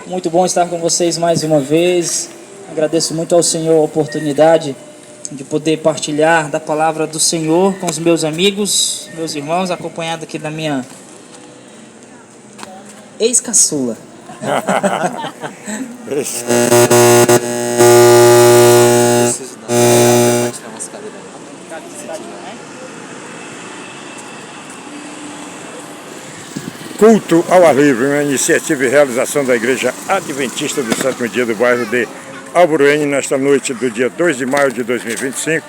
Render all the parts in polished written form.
Muito bom estar com vocês mais uma vez. Agradeço muito ao Senhor a oportunidade de poder partilhar da palavra do Senhor com os meus amigos, meus irmãos, acompanhado aqui da minha ex-caçula. Culto ao ar livre, uma iniciativa e realização da Igreja Adventista do Sétimo Dia do bairro de Alvoruene, nesta noite do dia 2 de maio de 2025.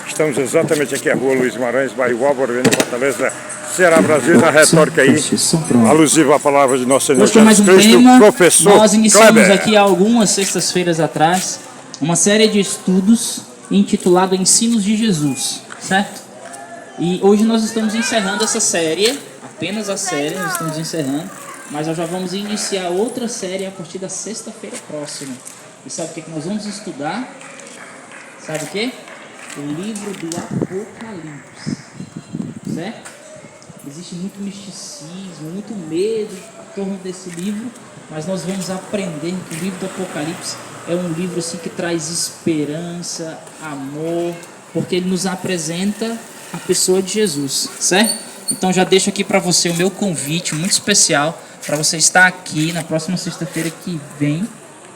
Estamos exatamente aqui na rua Luiz Maranhão, bairro Alvoruene, Fortaleza, Ceará, Brasil, na retórica aí, alusiva à palavra de nosso Senhor Jesus Cristo, professor Nós iniciamos Kleber. aqui há algumas sextas-feiras atrás uma série de estudos intitulado Ensinos de Jesus, certo? E hoje nós estamos encerrando essa série, apenas a série, nós estamos encerrando, mas nós já vamos iniciar outra série a partir da sexta-feira próxima. E sabe o que nós vamos estudar? Sabe o que? O livro do Apocalipse, certo? Existe muito misticismo, muito medo em torno desse livro, mas nós vamos aprender que o livro do Apocalipse é um livro assim, que traz esperança, amor, porque ele nos apresenta a pessoa de Jesus, certo? Então já deixo aqui para você o meu convite muito especial para você estar aqui na próxima sexta-feira que vem,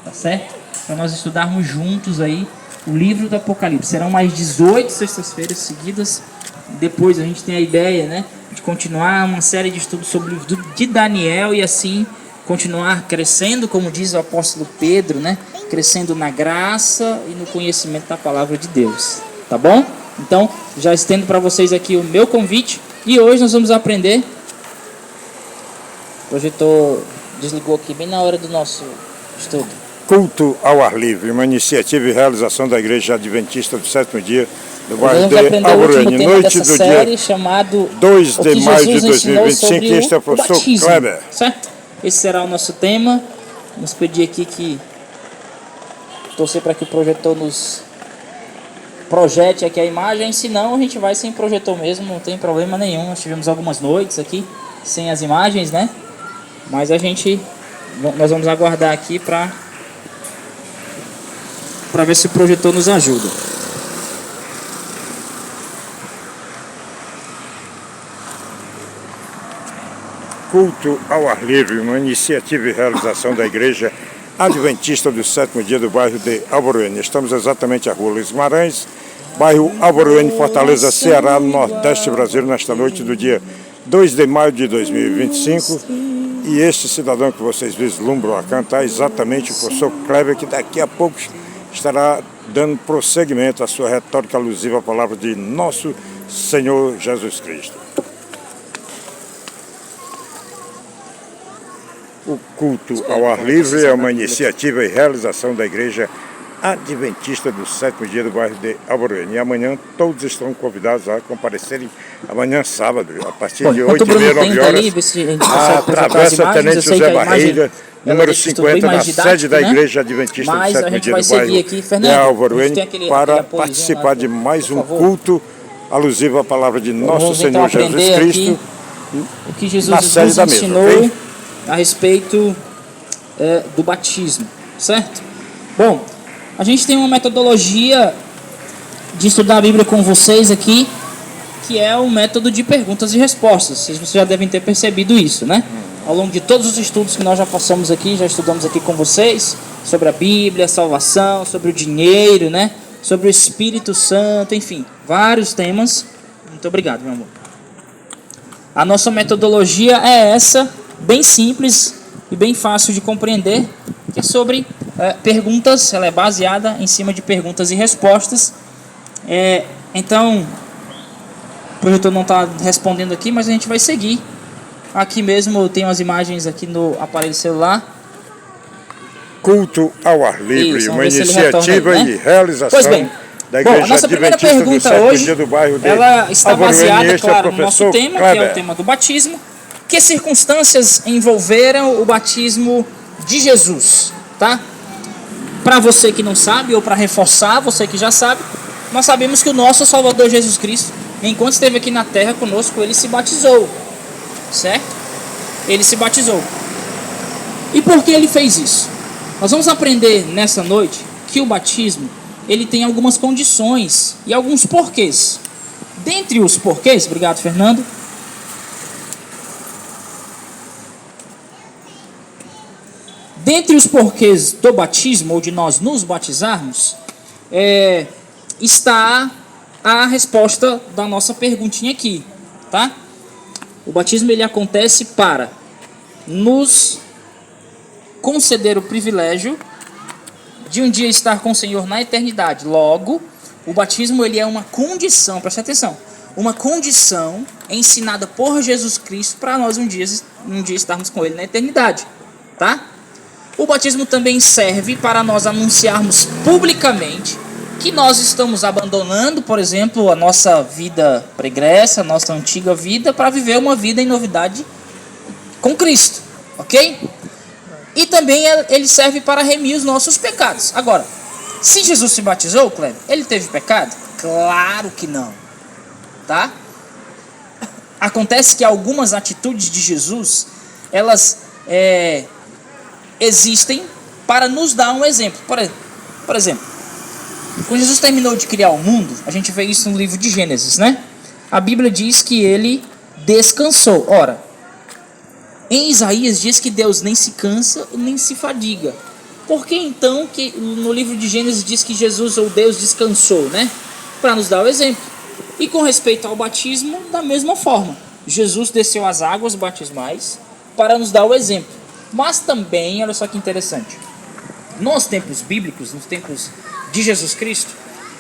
tá certo? Para nós estudarmos juntos aí o livro do Apocalipse. Serão mais 18 sextas-feiras seguidas. Depois a gente tem a ideia, né, de continuar uma série de estudos sobre o livro de Daniel e assim continuar crescendo, como diz o apóstolo Pedro, né, crescendo na graça e no conhecimento da palavra de Deus, tá bom? Então já estendo para vocês aqui o meu convite. E hoje nós vamos aprender. O projetor desligou aqui bem na hora do nosso estudo. Culto ao ar livre, uma iniciativa e realização da Igreja Adventista do Sétimo Dia do bairro de Alvoruene, noite do dia chamado 2 de maio de 2025. Este é o professor batismo, Kleber. certo? Esse será o nosso tema. Vamos pedir aqui que torcer para que o projetor nos projete aqui a imagem, senão a gente vai sem projetor mesmo, não tem problema nenhum. Nós tivemos algumas noites aqui sem as imagens, né? Mas nós vamos aguardar aqui para ver se o projetor nos ajuda. Culto ao ar livre, uma iniciativa e realização da Igreja Adventista do Sétimo Dia do bairro de Alvoruene. Estamos exatamente à rua Luiz Maranhão, bairro Alvoruene, Fortaleza, Ceará, Nordeste Brasil, nesta noite do dia 2 de maio de 2025. E este cidadão que vocês vislumbram a cantar é exatamente o professor Kleber, que daqui a pouco estará dando prosseguimento à sua retórica alusiva à palavra de nosso Senhor Jesus Cristo. O culto ao ar livre é uma iniciativa e realização da Igreja Adventista do Sétimo Dia do bairro de Alvoruene. E amanhã todos estão convidados a comparecerem, amanhã sábado, a partir de 8h30, 9 horas, a Travessa Tenente José Barreira, número 50, na sede da Igreja Adventista do Sétimo Dia do bairro de Alvoruene, para participar de mais um culto alusivo à palavra de nosso Senhor Jesus Cristo, o que Jesus nos ensinou a respeito do batismo, certo? Bom, a gente tem uma metodologia de estudar a Bíblia com vocês aqui, que é o método de perguntas e respostas. Vocês já devem ter percebido isso, né? Ao longo de todos os estudos que nós já passamos aqui, já estudamos aqui com vocês, sobre a Bíblia, a salvação, sobre o dinheiro, né? Sobre o Espírito Santo, enfim, vários temas. Muito obrigado, meu amor. A nossa metodologia é essa, bem simples e bem fácil de compreender, que é sobre perguntas. Ela é baseada em cima de perguntas e respostas. Então, o projetor não está respondendo aqui, mas a gente vai seguir. Aqui mesmo eu tenho as imagens aqui no aparelho celular. Culto ao ar livre, Isso, uma iniciativa e realização da Igreja a nossa primeira Adventista do pergunta Sétimo hoje, Dia do bairro de ela está Alvoruene. baseada, Este claro, é o no nosso professor tema, Kleber. que é o tema do batismo. Que circunstâncias envolveram o batismo de Jesus, tá? Para você que não sabe, ou para reforçar, você que já sabe, nós sabemos que o nosso Salvador Jesus Cristo, enquanto esteve aqui na terra conosco, ele se batizou, certo? Ele se batizou. E por que ele fez isso? Nós vamos aprender nessa noite que o batismo, ele tem algumas condições e alguns porquês. Dentre os porquês, obrigado, Fernando. Dentre os porquês do batismo, ou de nós nos batizarmos, está a resposta da nossa perguntinha aqui, tá? O batismo ele acontece para nos conceder o privilégio de um dia estar com o Senhor na eternidade. Logo, o batismo ele é uma condição, preste atenção, uma condição ensinada por Jesus Cristo para nós um dia estarmos com Ele na eternidade, tá? O batismo também serve para nós anunciarmos publicamente que nós estamos abandonando, por exemplo, a nossa vida pregressa, a nossa antiga vida, para viver uma vida em novidade com Cristo, ok? E também ele serve para remir os nossos pecados. Agora, se Jesus se batizou, Cleber, ele teve pecado? Claro que não, tá? Acontece que algumas atitudes de Jesus, elas existem para nos dar um exemplo. Por exemplo, quando Jesus terminou de criar o mundo, a gente vê isso no livro de Gênesis, né? A Bíblia diz que ele descansou. Ora, em Isaías diz que Deus nem se cansa nem se fadiga. Por que então que no livro de Gênesis diz que Jesus ou Deus descansou, né? Para nos dar o exemplo. E com respeito ao batismo, da mesma forma. Jesus desceu às águas batismais para nos dar o exemplo. Mas também, olha só que interessante, nos tempos bíblicos, nos tempos de Jesus Cristo,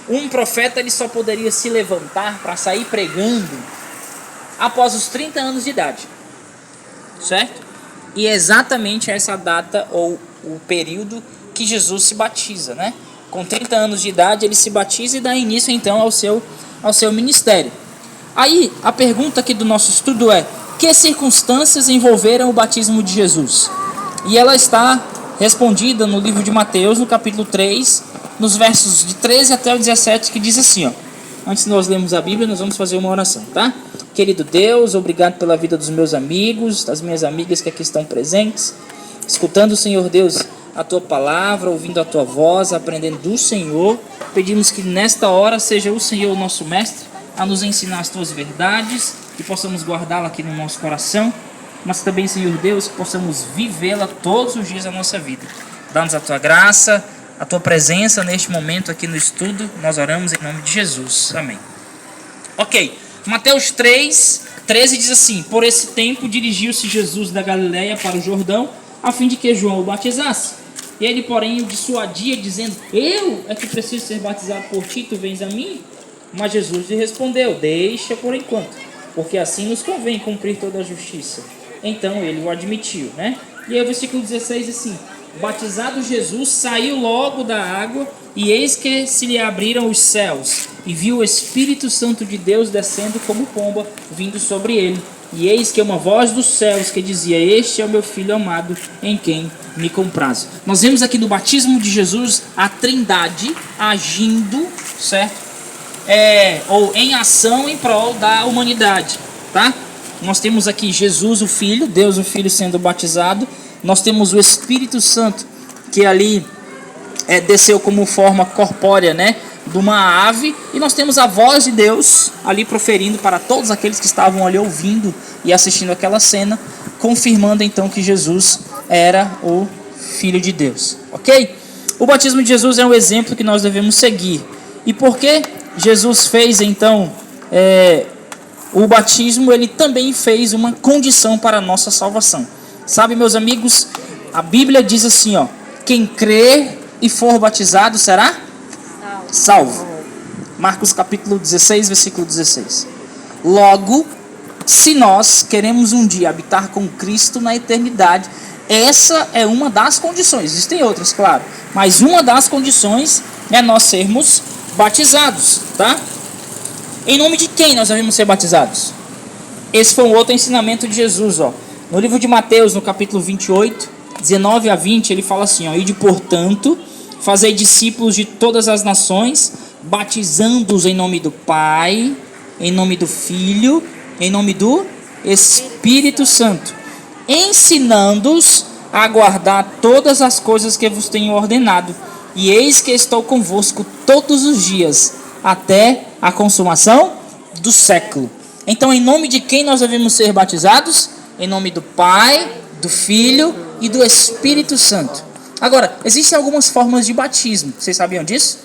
um profeta ele só poderia se levantar para sair pregando após os 30 anos de idade, certo? E é exatamente essa data ou o período que Jesus se batiza, né? Com 30 anos de idade ele se batiza e dá início então ao seu ministério. Aí a pergunta aqui do nosso estudo é: que circunstâncias envolveram o batismo de Jesus? E ela está respondida no livro de Mateus, no capítulo 3, nos versos de 13 até o 17, que diz assim, ó. Antes de nós lermos a Bíblia, nós vamos fazer uma oração, tá? Querido Deus, obrigado pela vida dos meus amigos, das minhas amigas que aqui estão presentes, escutando, Senhor Deus, a Tua palavra, ouvindo a Tua voz, aprendendo do Senhor. Pedimos que nesta hora seja o Senhor o nosso mestre a nos ensinar as Tuas verdades, que possamos guardá-la aqui no nosso coração, mas também, Senhor Deus, que possamos vivê-la todos os dias da nossa vida. Dá-nos a Tua graça, a Tua presença neste momento aqui no estudo. Nós oramos em nome de Jesus. Amém. Ok, Mateus 3, 13 diz assim: por esse tempo dirigiu-se Jesus da Galiléia para o Jordão, a fim de que João o batizasse. Ele, porém, o dissuadia, dizendo: eu é que preciso ser batizado por ti, tu vens a mim? Mas Jesus lhe respondeu: deixa por enquanto, porque assim nos convém cumprir toda a justiça. Então ele o admitiu, né? E aí o versículo 16 assim: batizado Jesus, saiu logo da água, e eis que se lhe abriram os céus, e viu o Espírito Santo de Deus descendo como pomba, vindo sobre ele. E eis que uma voz dos céus que dizia: este é o meu Filho amado, em quem me comprazo. Nós vemos aqui no batismo de Jesus a Trindade agindo, certo? Ou em ação em prol da humanidade, tá? Nós temos aqui Jesus o Filho, Deus o Filho sendo batizado. Nós temos o Espírito Santo que ali desceu como forma corpórea, né, de uma ave. E nós temos a voz de Deus ali proferindo para todos aqueles que estavam ali ouvindo e assistindo aquela cena, confirmando então que Jesus era o Filho de Deus, ok? O batismo de Jesus é um exemplo que nós devemos seguir. E por que Jesus fez então o batismo? Ele também fez uma condição para a nossa salvação. Sabe, meus amigos, a Bíblia diz assim, ó: quem crer e for batizado será salvo. Marcos capítulo 16, versículo 16. Logo, se nós queremos um dia habitar com Cristo na eternidade, essa é uma das condições. Existem outras, claro, mas uma das condições é nós sermos batizados, tá? Em nome de quem nós devemos ser batizados? Esse foi um outro ensinamento de Jesus, ó. No livro de Mateus, no capítulo 28, 19 a 20, ele fala assim, ó: ide, portanto, fazei discípulos de todas as nações, batizando-os em nome do Pai, em nome do Filho, em nome do Espírito Santo, ensinando-os a guardar todas as coisas que vos tenho ordenado. E eis que estou convosco todos os dias, até a consumação do século. Então, em nome de quem nós devemos ser batizados? Em nome do Pai, do Filho e do Espírito Santo. Agora, existem algumas formas de batismo. Vocês sabiam disso?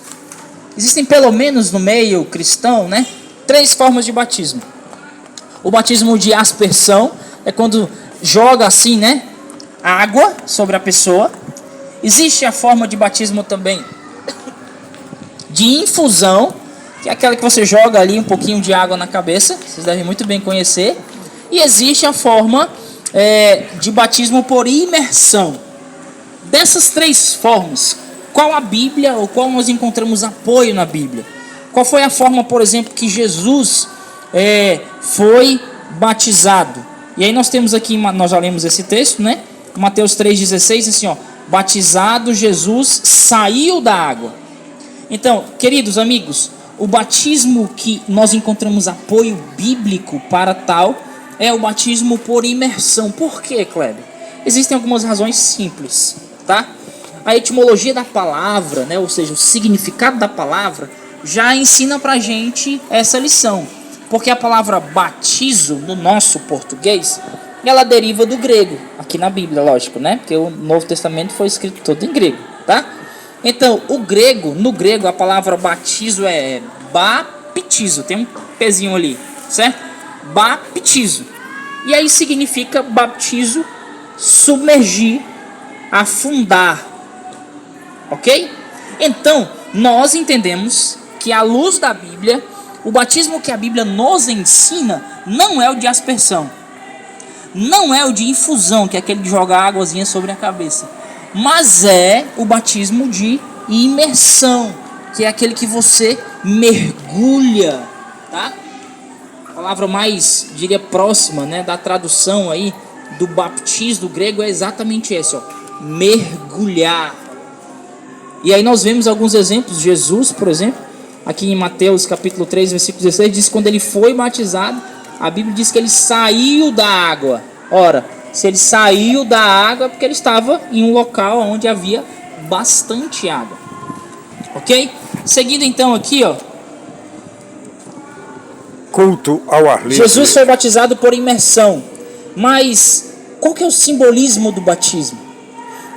Existem pelo menos no meio cristão, né? 3 formas de batismo. O batismo de aspersão é quando joga assim, né? Água sobre a pessoa. Existe a forma de batismo também de infusão, que é aquela que você joga ali um pouquinho de água na cabeça. Vocês devem muito bem conhecer. E existe a forma de batismo por imersão. Dessas 3 formas, qual a Bíblia, ou qual nós encontramos apoio na Bíblia? Qual foi a forma, por exemplo, que Jesus foi batizado? E aí nós temos aqui, nós já lemos esse texto, né? Mateus 3,16, assim, ó, batizado Jesus saiu da água. Então, queridos amigos, o batismo que nós encontramos apoio bíblico para tal é o batismo por imersão. Por quê, Kleber? Existem algumas razões simples, tá? A etimologia da palavra, né, ou seja, o significado da palavra, já ensina pra gente essa lição. Porque a palavra batizo, no nosso português, ela deriva do grego, aqui na Bíblia, lógico, né? Porque o Novo Testamento foi escrito todo em grego, tá? Então, no grego, a palavra batizo é baptizo, tem um pezinho ali, certo? Baptizo. E aí significa baptizo, submergir, afundar. Ok? Então, nós entendemos que à luz da Bíblia, o batismo que a Bíblia nos ensina não é o de aspersão. Não é o de infusão, que é aquele de jogar águazinha sobre a cabeça. Mas é o batismo de imersão, que é aquele que você mergulha, tá? A palavra mais, diria, próxima, né, da tradução aí do baptismo do grego é exatamente esse, ó, mergulhar. E aí nós vemos alguns exemplos. Jesus, por exemplo, aqui em Mateus capítulo 3, versículo 16, diz que quando ele foi batizado, a Bíblia diz que ele saiu da água. Ora, se ele saiu da água é porque ele estava em um local onde havia bastante água. Ok? Seguindo então aqui, ó, culto ao ar livre. Jesus foi batizado por imersão. Mas qual que é o simbolismo do batismo?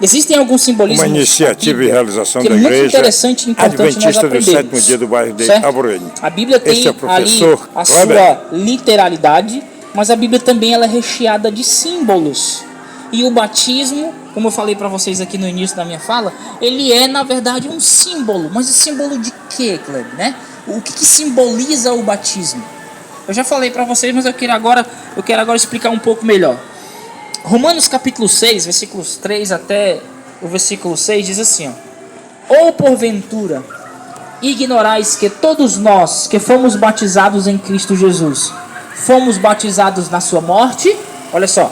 Existem alguns simbolismos. Uma iniciativa e realização que da é muito igreja interessante e importante nós adventista do aprendermos, 7º dia do bairro de certo? Alvorene. A Bíblia tem Este é o professor ali a Kleber. sua literalidade, mas a Bíblia também ela é recheada de símbolos. E o batismo, como eu falei para vocês aqui no início da minha fala, ele é na verdade um símbolo. Mas o símbolo de quê, Kleber, né? O que simboliza o batismo? Eu já falei para vocês, mas eu quero agora explicar um pouco melhor. Romanos capítulo 6, versículos 3 até o versículo 6 diz assim, ó: ou porventura ignorais que todos nós que fomos batizados em Cristo Jesus, fomos batizados na sua morte? Olha só.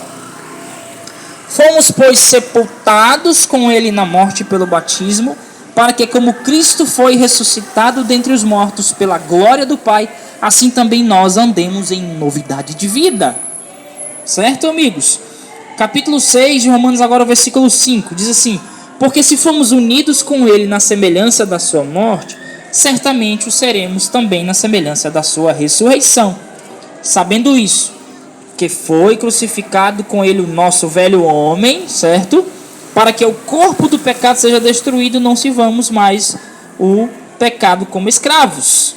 Fomos, pois, sepultados com ele na morte pelo batismo, para que, como Cristo foi ressuscitado dentre os mortos pela glória do Pai, assim também nós andemos em novidade de vida. Certo, amigos? Capítulo 6 de Romanos, agora o versículo 5, diz assim: porque se fomos unidos com ele na semelhança da sua morte, certamente o seremos também na semelhança da sua ressurreição. Sabendo isso, que foi crucificado com ele o nosso velho homem, certo? Para que o corpo do pecado seja destruído, não sirvamos mais o pecado como escravos,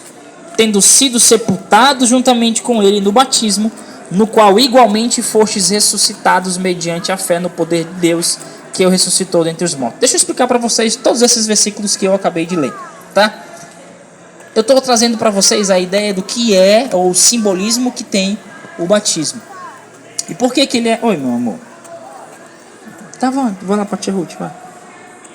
tendo sido sepultados juntamente com ele no batismo, no qual igualmente fostes ressuscitados mediante a fé no poder de Deus, que o ressuscitou dentre os mortos. Deixa eu explicar para vocês todos esses versículos que eu acabei de ler, tá? Eu estou trazendo para vocês a ideia do que é, ou o simbolismo que tem o batismo. E por que ele é... Oi, meu amor. Tá, vou lá para a tia Ruth, vai.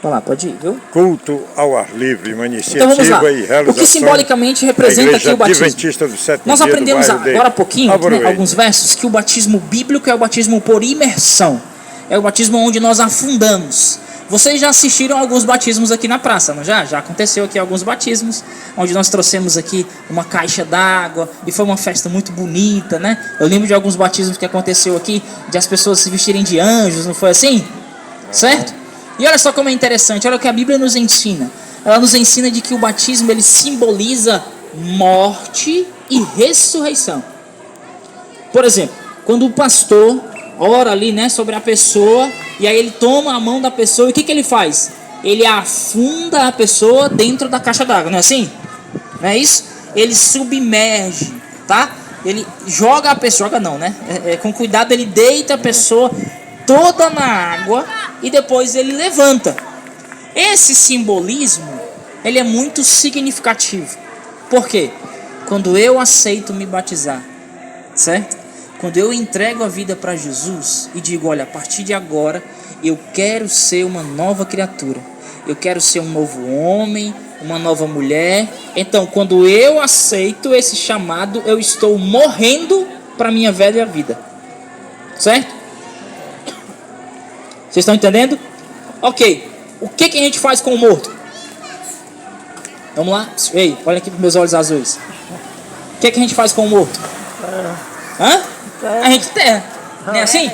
Vai lá, pode ir, viu? Culto ao ar livre, uma Então vamos lá. iniciativa e realização. O que simbolicamente representa aqui o batismo? Adventista do 7º Nós dia do aprendemos bairro de agora há pouquinho, né, Alvorene. alguns versos, que o batismo bíblico é o batismo por imersão. É o batismo onde nós afundamos. Vocês já assistiram alguns batismos aqui na praça, não já? Já aconteceu aqui alguns batismos, onde nós trouxemos aqui uma caixa d'água e foi uma festa muito bonita, né? Eu lembro de alguns batismos que aconteceu aqui, de as pessoas se vestirem de anjos, não foi assim? Certo? E olha só como é interessante, olha o que a Bíblia nos ensina. Ela nos ensina de que o batismo ele simboliza morte e ressurreição. Por exemplo, quando o pastor ora ali, né, sobre a pessoa, e aí ele toma a mão da pessoa, e o que ele faz? Ele afunda a pessoa dentro da caixa d'água, não é assim? Não é isso? Ele submerge, tá? Ele joga a pessoa, joga não, né? Com cuidado ele deita a pessoa toda na água e depois ele levanta. Esse simbolismo, ele é muito significativo. Por quê? Quando eu aceito me batizar, certo? Quando eu entrego a vida para Jesus e digo, olha, a partir de agora eu quero ser uma nova criatura. Eu quero ser um novo homem, uma nova mulher. Então, quando eu aceito esse chamado, eu estou morrendo para minha velha vida. Certo? Vocês estão entendendo? Ok. O que a gente faz com o morto? Vamos lá? Ei, olha aqui para meus olhos azuis. O que a gente faz com o morto? Hã? A gente enterra. Não é assim?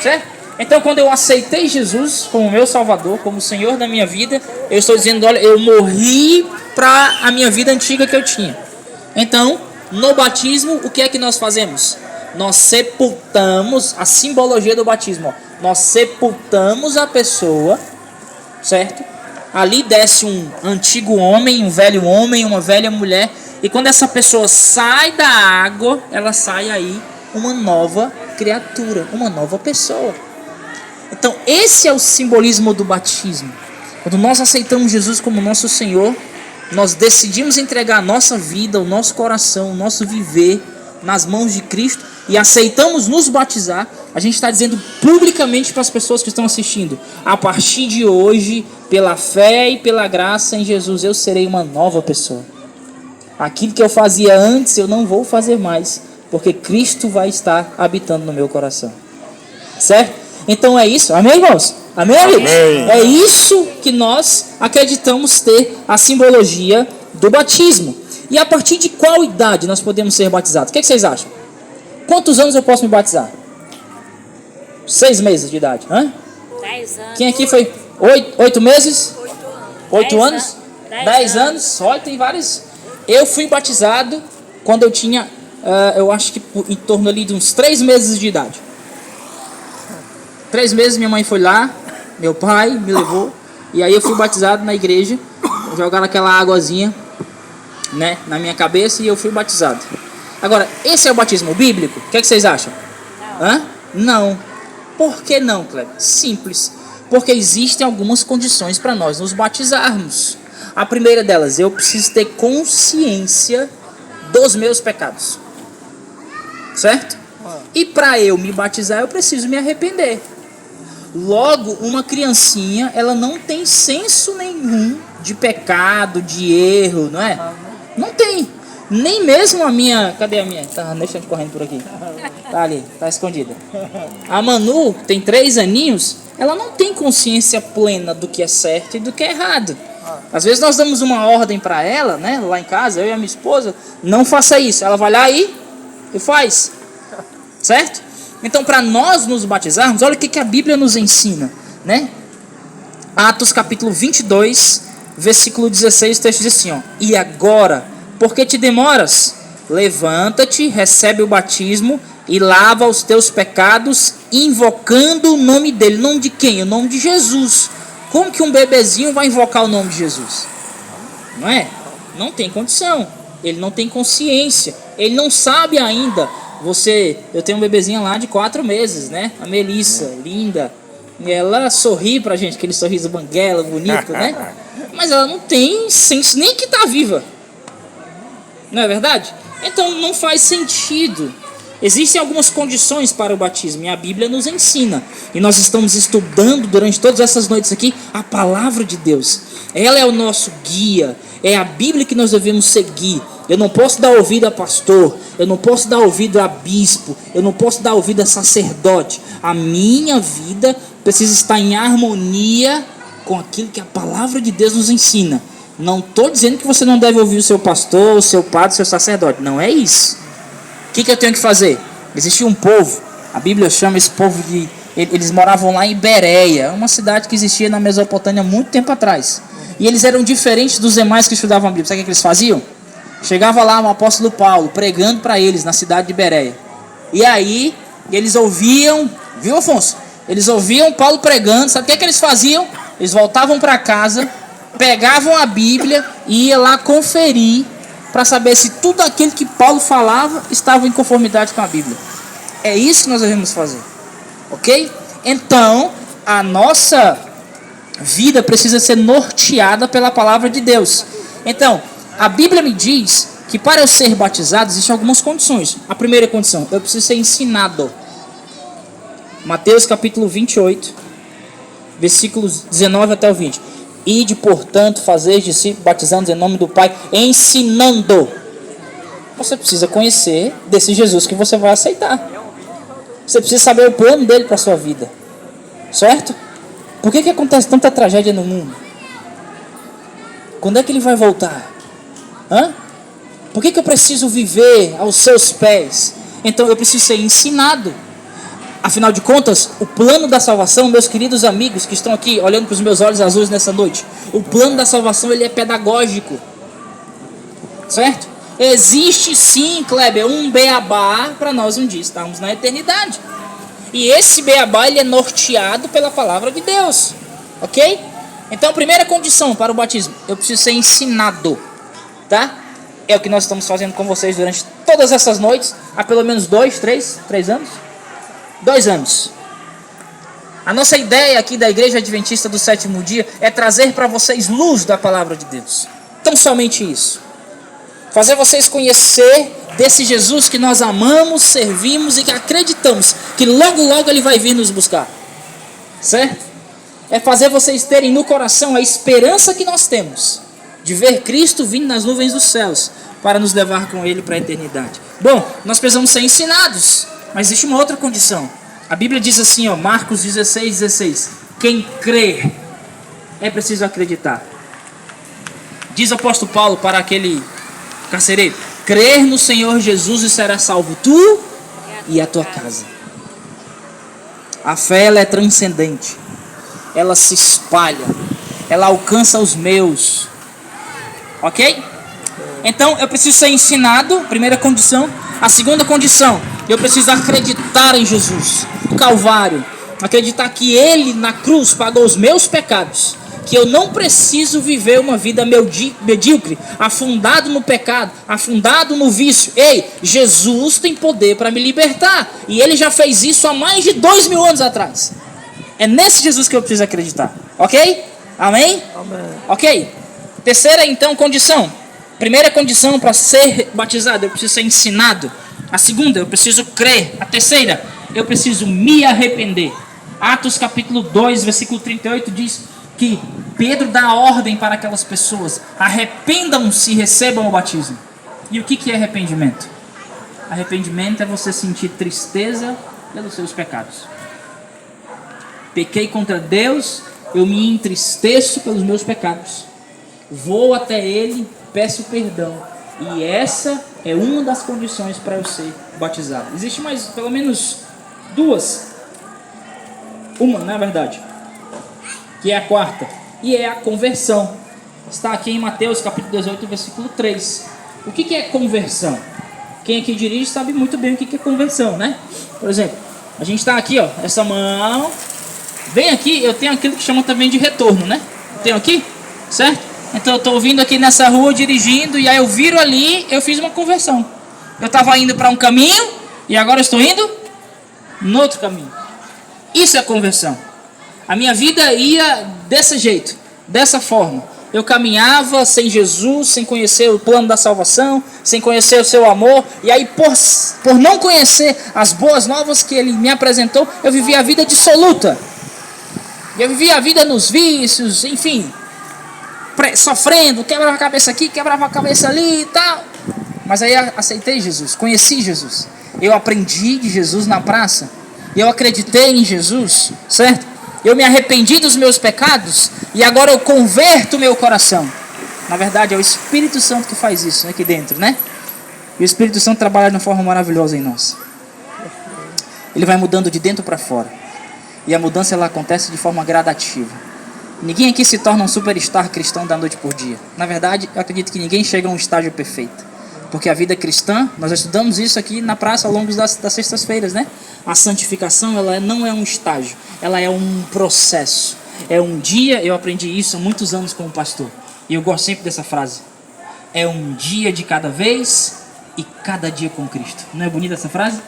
Certo? Então, quando eu aceitei Jesus como meu Salvador, como Senhor da minha vida, eu estou dizendo, olha, eu morri para a minha vida antiga que eu tinha. Então, no batismo, o que é que nós fazemos? Nós sepultamos, a simbologia do batismo, ó, nós sepultamos a pessoa, certo? Ali desce um antigo homem, um velho homem, uma velha mulher, e quando essa pessoa sai da água, ela sai aí uma nova criatura, uma nova pessoa. Então esse é o simbolismo do batismo. Quando nós aceitamos Jesus como nosso Senhor, nós decidimos entregar a nossa vida, o nosso coração, o nosso viver nas mãos de Cristo e aceitamos nos batizar. A gente está dizendo publicamente para as pessoas que estão assistindo, a partir de hoje, pela fé e pela graça em Jesus, eu serei uma nova pessoa. Aquilo que eu fazia antes eu não vou fazer mais, porque Cristo vai estar habitando no meu coração. Certo? Então é isso, amém, irmãos? Amém, amigos? Amém. É isso que nós acreditamos ter a simbologia do batismo. E a partir de qual idade nós podemos ser batizados? O que vocês acham? Quantos anos eu posso me batizar? 6 meses de idade, hã? 10 anos. Quem aqui foi 8 meses? 8 anos? 10 10 anos? Olha, tem vários. Eu fui batizado quando eu tinha, eu acho que em torno ali de uns 3 meses de idade. 3 meses minha mãe foi lá, meu pai me levou, e aí eu fui batizado na igreja, jogaram aquela águazinha, né, na minha cabeça e eu fui batizado. Agora, esse é o batismo bíblico? O que vocês acham? Hã? Não. Por que não, Kleber? Simples. Porque existem algumas condições para nós nos batizarmos. A primeira delas, eu preciso ter consciência dos meus pecados. Certo? E para eu me batizar, eu preciso me arrepender. Logo, uma criancinha, ela não tem senso nenhum de pecado, de erro, não é? Não tem. Nem mesmo a minha... Cadê a minha? Tá deixando correndo por aqui. Tá ali, tá escondida. A Manu, tem 3 aninhos, ela não tem consciência plena do que é certo e do que é errado. Às vezes nós damos uma ordem para ela, né? Lá em casa, eu e a minha esposa, não faça isso. Ela vai lá e faz. Certo? Então, para nós nos batizarmos, olha o que a Bíblia nos ensina, né? Atos capítulo 22, versículo 16, o texto diz assim, ó: E agora, por que te demoras? Levanta-te, recebe o batismo e lava os teus pecados, invocando o nome dele. O nome de quem? O nome de Jesus. Como que um bebezinho vai invocar o nome de Jesus? Não é? Não tem condição. Ele não tem consciência. Ele não sabe ainda. Eu tenho um bebezinho lá de 4 meses, né? A Melissa, linda. E ela sorri pra gente, aquele sorriso banguela, bonito, né? Mas ela não tem senso nem que tá viva. Não é verdade? Então não faz sentido. Existem algumas condições para o batismo e a Bíblia nos ensina. E nós estamos estudando durante todas essas noites aqui a palavra de Deus. Ela é o nosso guia. É a Bíblia que nós devemos seguir. Eu não posso dar ouvido a pastor. Eu não posso dar ouvido a bispo. Eu não posso dar ouvido a sacerdote. A minha vida precisa estar em harmonia com aquilo que a palavra de Deus nos ensina. Não estou dizendo que você não deve ouvir o seu pastor, o seu padre, o seu sacerdote. Não é isso. O que eu tenho que fazer? Existe um povo, a Bíblia chama esse povo de Eles moravam lá em Bereia, uma cidade que existia na Mesopotâmia há muito tempo atrás. E eles eram diferentes dos demais que estudavam a Bíblia. Sabe o que eles faziam? Chegava lá o apóstolo Paulo pregando para eles na cidade de Bereia. E aí eles ouviam, viu, Afonso? Eles ouviam Paulo pregando. Sabe o que eles faziam? Eles voltavam para casa, pegavam a Bíblia e iam lá conferir para saber se tudo aquilo que Paulo falava estava em conformidade com a Bíblia. É isso que nós devemos fazer. Ok? Então, a nossa vida precisa ser norteada pela palavra de Deus. Então, a Bíblia me diz que para eu ser batizado existem algumas condições. A primeira condição, eu preciso ser ensinado. Mateus capítulo 28, versículos 19 até o 20. Ide, portanto, fazer discípulos, batizando em nome do Pai, ensinando. Você precisa conhecer desse Jesus que você vai aceitar. Você precisa saber o plano dele para a sua vida. Certo? Por que acontece tanta tragédia no mundo? Quando é que ele vai voltar? Por que eu preciso viver aos seus pés? Então eu preciso ser ensinado. Afinal de contas, o plano da salvação, meus queridos amigos que estão aqui olhando para os meus olhos azuis nessa noite, o plano da salvação ele é pedagógico. Certo? Existe sim, Kleber, um beabá para nós um dia estarmos na eternidade. E esse beabá ele é norteado pela palavra de Deus. Ok? Então a primeira condição para o batismo, eu preciso ser ensinado. Tá? É o que nós estamos fazendo com vocês durante todas essas noites, há pelo menos 3 anos. 2 anos. A nossa ideia aqui da Igreja Adventista do Sétimo Dia é trazer para vocês luz da palavra de Deus. Tão somente isso. Fazer vocês conhecer desse Jesus que nós amamos, servimos e que acreditamos que logo logo ele vai vir nos buscar. Certo? É fazer vocês terem no coração a esperança que nós temos de ver Cristo vindo nas nuvens dos céus para nos levar com ele para a eternidade. Bom, nós precisamos ser ensinados. Mas existe uma outra condição. A Bíblia diz assim, Marcos 16. Quem crê é preciso acreditar. Diz o apóstolo Paulo para aquele carcereiro: crer no Senhor Jesus e será salvo tu e a tua casa. A fé ela é transcendente. Ela se espalha. Ela alcança os meus. Ok? Então eu preciso ser ensinado, primeira condição. A segunda condição, eu preciso acreditar em Jesus, no Calvário. Acreditar que ele na cruz pagou os meus pecados. Que eu não preciso viver uma vida medíocre, afundado no pecado, afundado no vício. Ei, Jesus tem poder para me libertar. E ele já fez isso há mais de 2000 anos atrás. É nesse Jesus que eu preciso acreditar. Ok? Amém? Amém. Ok? Terceira então condição. Primeira condição para ser batizado, eu preciso ser ensinado. A segunda, eu preciso crer. A terceira, eu preciso me arrepender. Atos capítulo 2, versículo 38 diz que Pedro dá ordem para aquelas pessoas: arrependam-se e recebam o batismo. E o que é arrependimento? Arrependimento é você sentir tristeza pelos seus pecados. Pequei contra Deus, eu me entristeço pelos meus pecados. Vou até Ele, peço perdão. E essa é uma das condições para eu ser batizado. Existe mais, pelo menos 2. Uma, na verdade, que é a quarta, e é a conversão. Está aqui em Mateus capítulo 18, versículo 3. O que é conversão? Quem aqui dirige sabe muito bem o que é conversão, né? Por exemplo, a gente está aqui, essa mão. Bem aqui, eu tenho aquilo que chama também de retorno, né? Tenho aqui, certo? Então eu estou vindo aqui nessa rua dirigindo e aí eu viro ali, eu fiz uma conversão. Eu estava indo para um caminho e agora eu estou indo no outro caminho. Isso é conversão. A minha vida ia desse jeito, dessa forma. Eu caminhava sem Jesus, sem conhecer o plano da salvação, sem conhecer o seu amor. E aí por não conhecer as boas novas que ele me apresentou, eu vivia a vida dissoluta. Eu vivia a vida nos vícios, enfim, sofrendo, quebrava a cabeça aqui, quebrava a cabeça ali e tal. Mas aí aceitei Jesus, conheci Jesus. Eu aprendi de Jesus na praça. Eu acreditei em Jesus, certo? Eu me arrependi dos meus pecados e agora eu converto o meu coração. Na verdade é o Espírito Santo que faz isso aqui dentro, né? E o Espírito Santo trabalha de uma forma maravilhosa em nós. Ele vai mudando de dentro para fora. E a mudança ela acontece de forma gradativa. Ninguém aqui se torna um superstar cristão da noite por dia. Na verdade, eu acredito que ninguém chega a um estágio perfeito. Porque a vida cristã, nós estudamos isso aqui na praça ao longo das sextas-feiras, né? A santificação, ela não é um estágio, ela é um processo. É um dia, eu aprendi isso há muitos anos como pastor. E eu gosto sempre dessa frase. É um dia de cada vez e cada dia com Cristo. Não é bonita essa frase?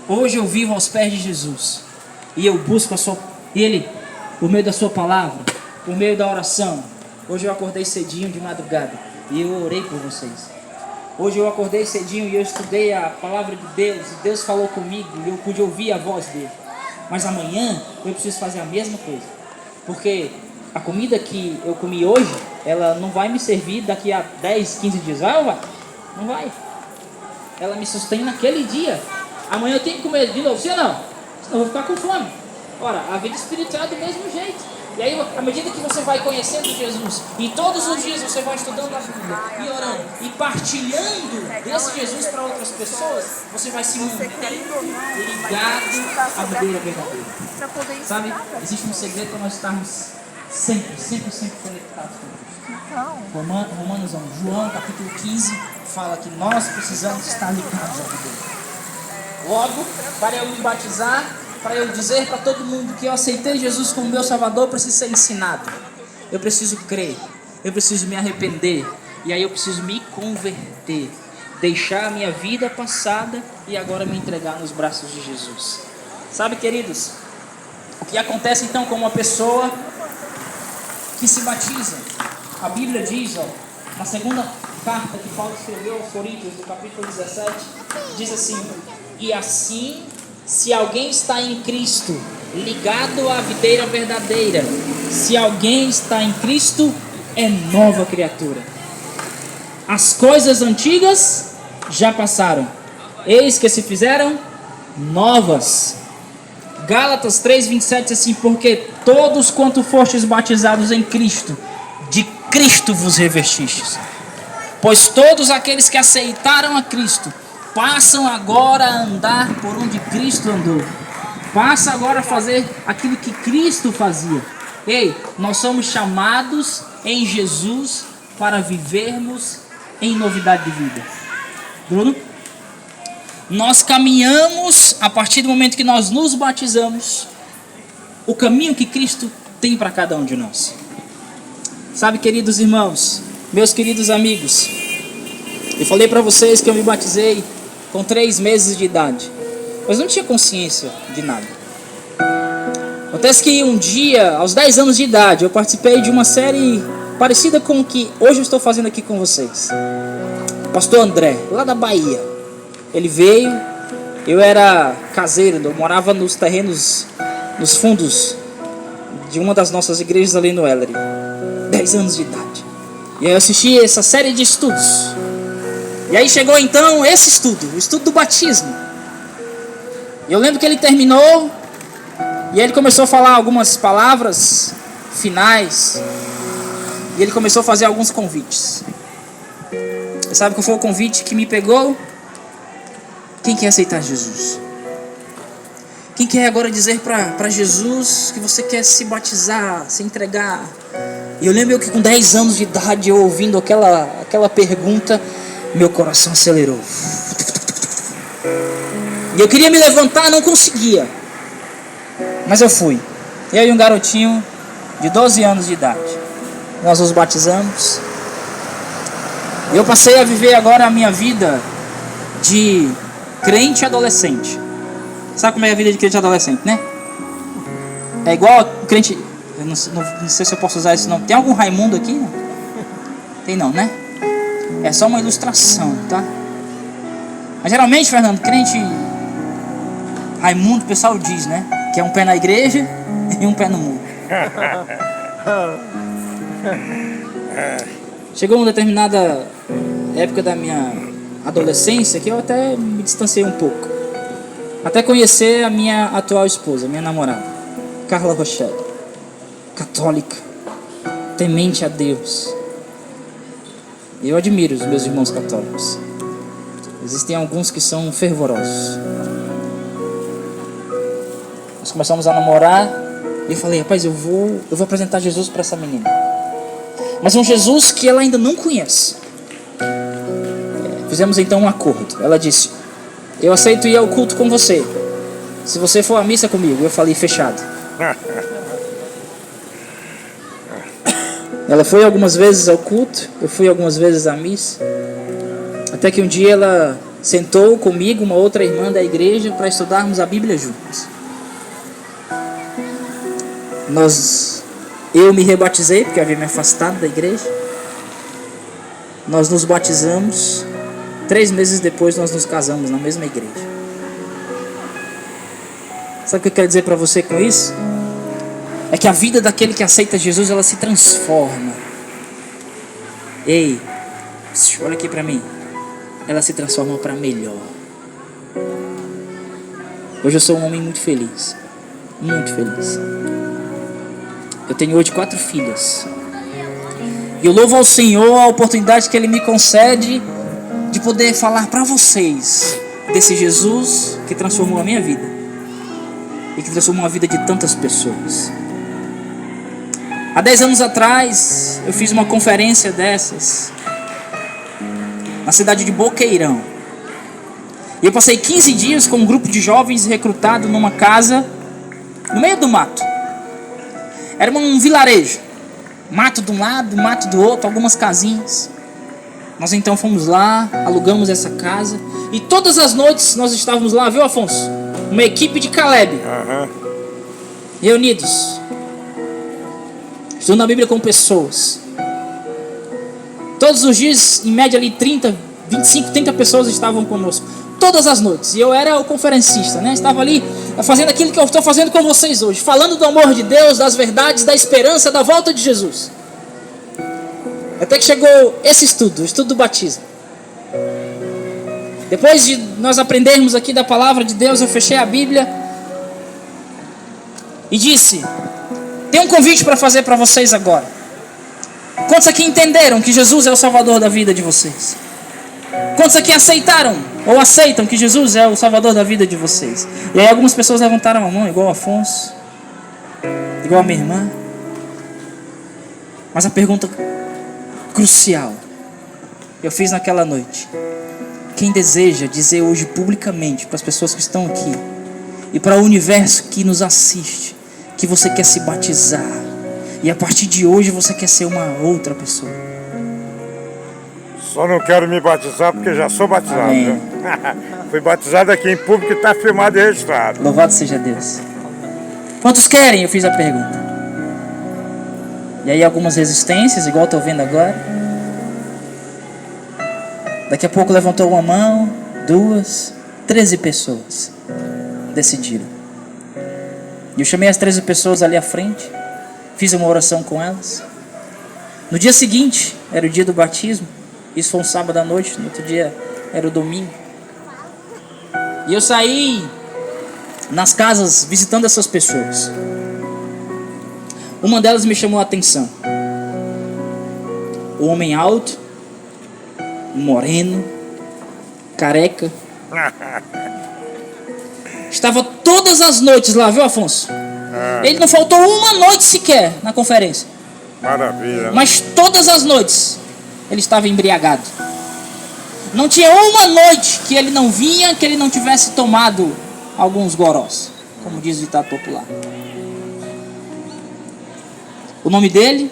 Hoje eu vivo aos pés de Jesus. E eu busco Ele por meio da sua palavra, por meio da oração. Hoje eu acordei cedinho de madrugada e eu orei por vocês. Hoje eu acordei cedinho e eu estudei a palavra de Deus. E Deus falou comigo e eu pude ouvir a voz dele. Mas amanhã eu preciso fazer a mesma coisa. Porque a comida que eu comi hoje, ela não vai me servir daqui a 10, 15 dias. Vai ou vai? Não vai. Ela me sustém naquele dia. Amanhã eu tenho que comer de novo, sim ou não? Senão eu vou ficar com fome. Ora, a vida espiritual é do mesmo jeito. E aí, à medida que você vai conhecendo Jesus, e todos os dias você vai estudando a Bíblia, e orando, e partilhando desse Jesus para outras pessoas, você vai se manter ligado à videira verdadeira. Sabe, existe um segredo para nós estarmos sempre conectados com Cristo. Romanos 1, João capítulo 15, fala que nós precisamos estar ligados à videira. Logo, para eu me batizar, para eu dizer para todo mundo que eu aceitei Jesus como meu Salvador, eu preciso ser ensinado. Eu preciso crer. Eu preciso me arrepender. E aí eu preciso me converter. Deixar a minha vida passada e agora me entregar nos braços de Jesus. Sabe, queridos? O que acontece então com uma pessoa que se batiza? A Bíblia diz, na segunda carta que Paulo escreveu aos Coríntios, no capítulo 17, diz assim: e assim, se alguém está em Cristo, ligado à videira verdadeira, se alguém está em Cristo, é nova criatura. As coisas antigas já passaram, eis que se fizeram novas. Gálatas 3:27 diz assim: porque todos quanto fostes batizados em Cristo, de Cristo vos revestistes. Pois todos aqueles que aceitaram a Cristo passam agora a andar por onde Cristo andou. Passa agora a fazer aquilo que Cristo fazia. Ei, nós somos chamados em Jesus para vivermos em novidade de vida. Bruno? Nós caminhamos, a partir do momento que nós nos batizamos, o caminho que Cristo tem para cada um de nós. Sabe, queridos irmãos, meus queridos amigos, eu falei para vocês que eu me batizei com 3 meses de idade, mas não tinha consciência de nada. Acontece que um dia, aos 10 anos de idade, eu participei de uma série parecida com o que hoje eu estou fazendo aqui com vocês. O pastor André, lá da Bahia, ele veio, eu era caseiro, eu morava nos terrenos, nos fundos de uma das nossas igrejas ali no Ellery, 10 anos de idade. E aí eu assisti essa série de estudos. E aí chegou então esse estudo, o estudo do batismo. E eu lembro que ele terminou e ele começou a falar algumas palavras finais. E ele começou a fazer alguns convites. Você sabe qual foi o convite que me pegou? Quem quer aceitar Jesus? Quem quer agora dizer para Jesus que você quer se batizar, se entregar? E eu lembro que com 10 anos de idade, eu ouvindo aquela pergunta, meu coração acelerou. E eu queria me levantar, não conseguia. Mas eu fui. Eu e um garotinho de 12 anos de idade. Nós nos batizamos. E eu passei a viver agora a minha vida de crente adolescente. Sabe como é a vida de crente adolescente, né? É igual a crente... Eu não sei se eu posso usar esse nome. Tem algum Raimundo aqui? Não? Tem não, né? É só uma ilustração, tá? Mas geralmente, Fernando, crente Raimundo, o pessoal diz, né? Que é um pé na igreja e um pé no mundo. Chegou uma determinada época da minha adolescência que eu até me distanciei um pouco. Até conhecer a minha atual esposa, minha namorada, Carla Rochelle. Católica, temente a Deus. Eu admiro os meus irmãos católicos. Existem alguns que são fervorosos. Nós começamos a namorar. E eu falei, rapaz, eu vou apresentar Jesus para essa menina. Mas é um Jesus que ela ainda não conhece. Fizemos então um acordo. Ela disse, eu aceito ir ao culto com você, se você for à missa comigo. Eu falei, fechado. Ela foi algumas vezes ao culto, eu fui algumas vezes à missa. Até que um dia ela sentou comigo, uma outra irmã da igreja, para estudarmos a Bíblia juntos. Eu me rebatizei, porque eu havia me afastado da igreja. Nós nos batizamos. 3 meses depois nós nos casamos na mesma igreja. Sabe o que eu quero dizer para você com isso? É que a vida daquele que aceita Jesus, ela se transforma. Ei, olha aqui para mim. Ela se transforma para melhor. Hoje eu sou um homem muito feliz. Muito feliz. Eu tenho hoje 4 filhas. E eu louvo ao Senhor a oportunidade que Ele me concede de poder falar para vocês desse Jesus que transformou a minha vida e que transformou a vida de tantas pessoas. Há 10 anos atrás eu fiz uma conferência dessas na cidade de Boqueirão. E eu passei 15 dias com um grupo de jovens recrutado numa casa no meio do mato. Era um vilarejo, mato de um lado, mato do outro, algumas casinhas. Nós então fomos lá, alugamos essa casa. E todas as noites nós estávamos lá, viu, Afonso? Uma equipe de Caleb. Reunidos. Estudando a Bíblia com pessoas. Todos os dias, em média ali 25, 30 pessoas estavam conosco. Todas as noites. E eu era o conferencista, né? Estava ali fazendo aquilo que eu estou fazendo com vocês hoje. Falando do amor de Deus, das verdades, da esperança, da volta de Jesus. Até que chegou esse estudo, o estudo do batismo. Depois de nós aprendermos aqui da palavra de Deus, eu fechei a Bíblia e disse, tem um convite para fazer para vocês agora. Quantos aqui entenderam que Jesus é o Salvador da vida de vocês? Quantos aqui aceitaram ou aceitam que Jesus é o Salvador da vida de vocês? E aí algumas pessoas levantaram a mão, igual o Afonso, igual a minha irmã. Mas a pergunta crucial eu fiz naquela noite: quem deseja dizer hoje publicamente para as pessoas que estão aqui e para o universo que nos assiste que você quer se batizar e a partir de hoje você quer ser uma outra pessoa? Só não quero me batizar porque já sou batizado. Né? Fui batizado aqui em público e está filmado e registrado. Louvado seja Deus. Quantos querem? Eu fiz a pergunta. E aí algumas resistências, igual estou vendo agora. Daqui a pouco levantou uma mão, 2, 13 pessoas decidiram. E eu chamei as 13 pessoas ali à frente, fiz uma oração com elas. No dia seguinte, era o dia do batismo. Isso foi um sábado à noite, no outro dia era o domingo. E eu saí nas casas visitando essas pessoas. Uma delas me chamou a atenção. Um homem alto, moreno, careca. Estava todas as noites lá, viu, Afonso? Ele não faltou uma noite sequer na conferência. Maravilha. Mas todas as noites ele estava embriagado. Não tinha uma noite que ele não vinha, que ele não tivesse tomado alguns gorós, como diz o ditado popular. O nome dele,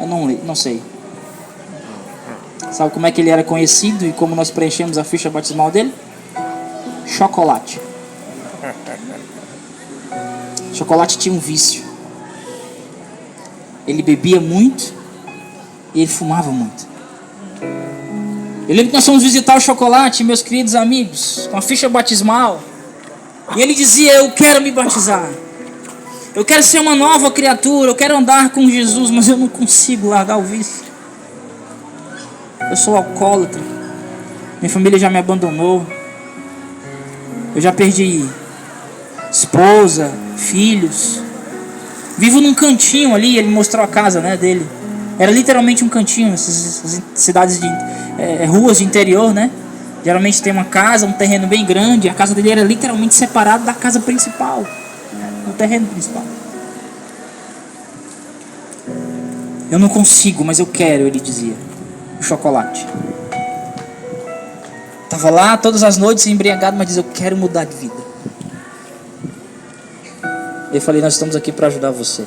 eu não sei. Sabe como é que ele era conhecido e como nós preenchemos a ficha batismal dele? Chocolate. Chocolate tinha um vício. Ele bebia muito e ele fumava muito. Eu lembro que nós fomos visitar o Chocolate, meus queridos amigos, com a ficha batismal. E ele dizia: eu quero me batizar. Eu quero ser uma nova criatura. Eu quero andar com Jesus, mas eu não consigo largar o vício. Eu sou alcoólatra. Minha família já me abandonou. Eu já perdi esposa, filhos. Vivo num cantinho ali. Ele mostrou a casa, né, dele. Era literalmente um cantinho. Essas cidades de ruas de interior, né? Geralmente tem uma casa, um terreno bem grande. A casa dele era literalmente separada da casa principal. terreno principal. Eu não consigo, mas eu quero, ele dizia. O chocolate. Estava lá todas as noites embriagado, mas dizia, eu quero mudar de vida. Eu falei, nós estamos aqui para ajudar você.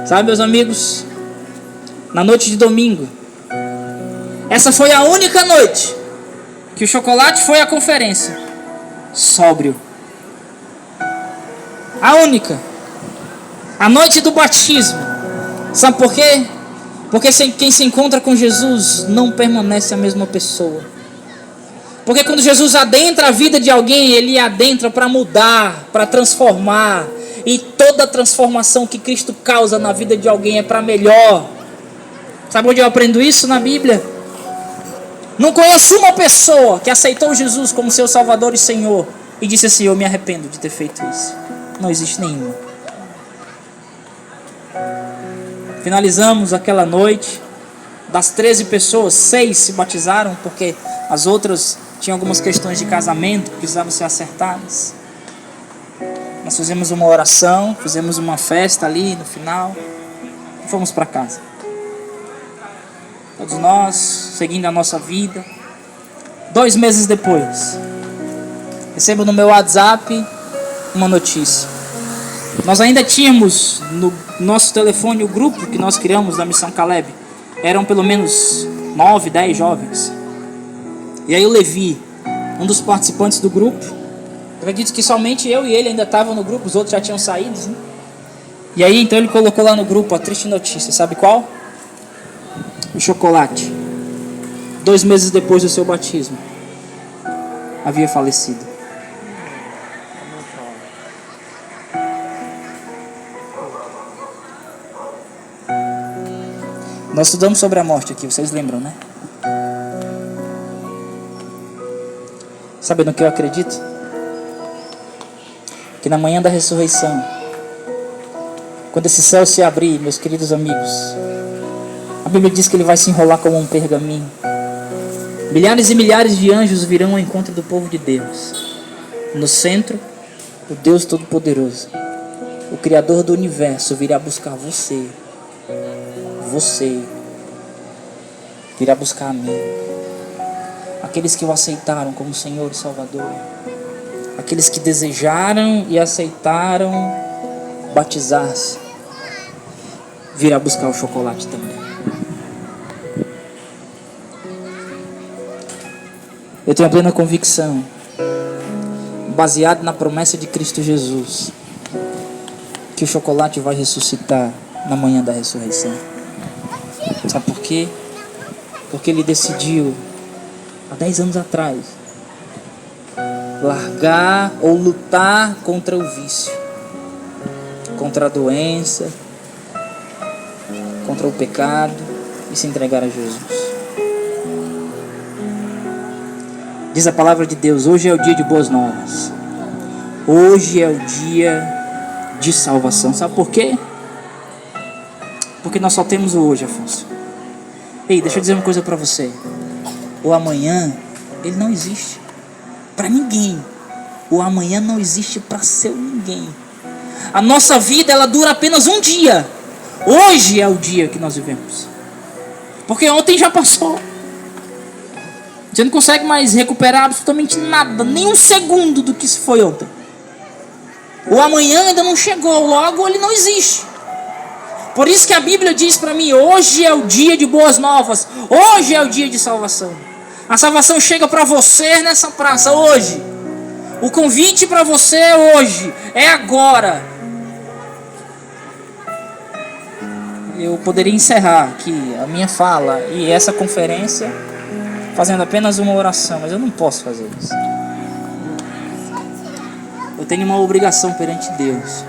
Sabe, meus amigos, na noite de domingo, essa foi a única noite que o chocolate foi à conferência, sóbrio. A única. A noite do batismo. Sabe por quê? Porque quem se encontra com Jesus não permanece a mesma pessoa. Porque quando Jesus adentra a vida de alguém, ele adentra para mudar, para transformar. E toda transformação que Cristo causa na vida de alguém é para melhor. Sabe onde eu aprendo isso? Na Bíblia. Não conheço uma pessoa que aceitou Jesus como seu Salvador e Senhor e disse assim, eu me arrependo de ter feito isso. Não existe nenhuma. Finalizamos aquela noite. Das 13 pessoas, 6 se batizaram, porque as outras tinham algumas questões de casamento que precisavam ser acertadas. Nós fizemos uma oração, fizemos uma festa ali no final e fomos para casa. Todos nós seguindo a nossa vida. 2 meses depois, recebo no meu WhatsApp uma notícia. Nós ainda tínhamos no nosso telefone o grupo que nós criamos da Missão Caleb. Eram pelo menos 9, 10 jovens. E aí o Levi, um dos participantes do grupo, acredito que somente eu e ele ainda estavam no grupo, os outros já tinham saído, né? E aí então ele colocou lá no grupo a triste notícia, sabe qual? O chocolate, 2 meses depois do seu batismo, havia falecido. Nós estudamos sobre a morte aqui, vocês lembram, né? Sabe no que eu acredito? Que na manhã da ressurreição, quando esse céu se abrir, meus queridos amigos, a Bíblia diz que ele vai se enrolar como um pergaminho. Milhares e milhares de anjos virão ao encontro do povo de Deus. No centro, o Deus Todo-Poderoso, o Criador do Universo, virá buscar você. Você virá buscar a mim. Aqueles que o aceitaram como Senhor e Salvador. Aqueles que desejaram e aceitaram batizar-se. Virá buscar o chocolate também. Eu tenho a plena convicção, baseado na promessa de Cristo Jesus, que o chocolate vai ressuscitar na manhã da ressurreição. Sabe por quê? Porque ele decidiu, há 10 anos atrás, largar ou lutar contra o vício, contra a doença, contra o pecado e se entregar a Jesus. Diz a palavra de Deus, hoje é o dia de boas novas. Hoje é o dia de salvação. Sabe por quê? Porque nós só temos o hoje, Afonso. Ei, deixa eu dizer uma coisa para você. O amanhã, ele não existe para ninguém. O amanhã não existe para seu ninguém. A nossa vida, ela dura apenas um dia. Hoje é o dia que nós vivemos. Porque ontem já passou. Você não consegue mais recuperar absolutamente nada, nem um segundo do que se foi ontem. O amanhã ainda não chegou, logo ele não existe. Por isso que a Bíblia diz para mim, hoje é o dia de boas novas, hoje é o dia de salvação. A salvação chega para você nessa praça hoje. O convite para você é hoje, é agora. Eu poderia encerrar aqui a minha fala e essa conferência fazendo apenas uma oração, mas eu não posso fazer isso. Eu tenho uma obrigação perante Deus.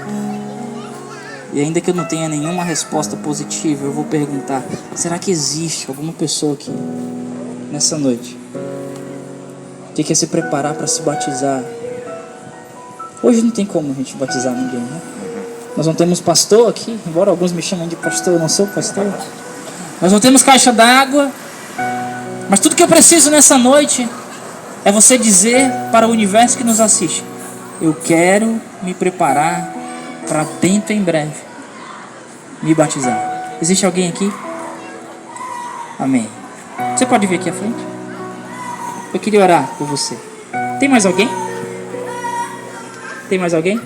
E ainda que eu não tenha nenhuma resposta positiva, eu vou perguntar, será que existe alguma pessoa aqui nessa noite que quer se preparar para se batizar? Hoje não tem como a gente batizar ninguém, né? Nós não temos pastor aqui, embora alguns me chamem de pastor, eu não sou pastor. Nós não temos caixa d'água. Mas tudo que eu preciso nessa noite é você dizer para o universo que nos assiste, Eu quero me preparar para dentro em breve me batizar. Existe alguém aqui? Amém. Você pode vir aqui à frente? Eu queria orar por você. Tem mais alguém? Tem mais alguém?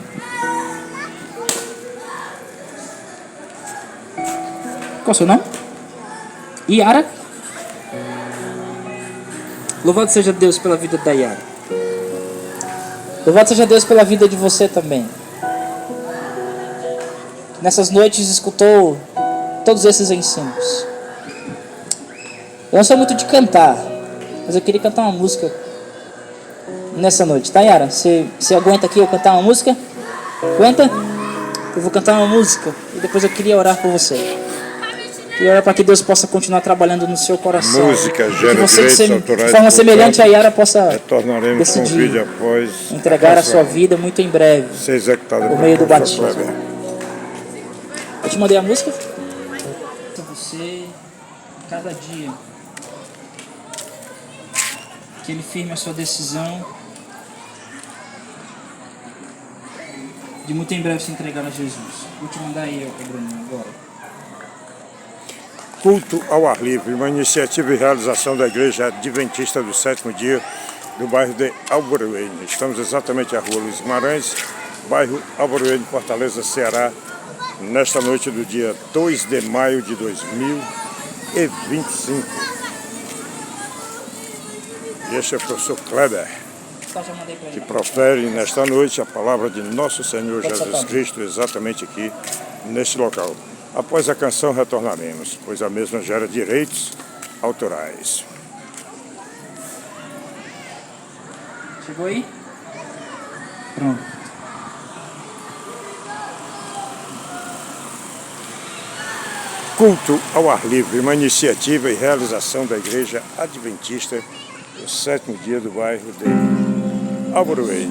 Qual é o seu nome? Yara? Louvado seja Deus pela vida da Yara. Louvado seja Deus pela vida de você também. Nessas noites escutou todos esses ensinos. Eu não sou muito de cantar, mas eu queria cantar uma música nessa noite. Tá, Yara? Você aguenta aqui eu cantar uma música? Aguenta? Eu vou cantar uma música e depois eu queria orar por você. E orar para que Deus possa continuar trabalhando no seu coração. Música gera direitos autorais. De forma semelhante a Yara possa retornaremos com vídeo após entregar a sua vida muito em breve. Ser executada por meio do batismo. Eu te mandei a música? Para você, cada dia, que ele firme a sua decisão de muito em breve se entregar a Jesus. Vou te mandar aí, Bruno, agora. Culto ao ar livre, uma iniciativa e realização da Igreja Adventista do Sétimo Dia do bairro de Alvoreiro. Estamos exatamente à rua Luiz Guimarães, bairro Alvoreiro, Fortaleza, Ceará, nesta noite do dia 2 de maio de 2025. E este é o professor Kleber, que profere nesta noite a palavra de nosso Senhor Jesus Cristo, exatamente aqui, neste local. Após a canção retornaremos, pois a mesma gera direitos autorais. Chegou aí? Pronto. Culto ao ar livre, uma iniciativa e realização da Igreja Adventista do Sétimo Dia do bairro de Alvoreiro.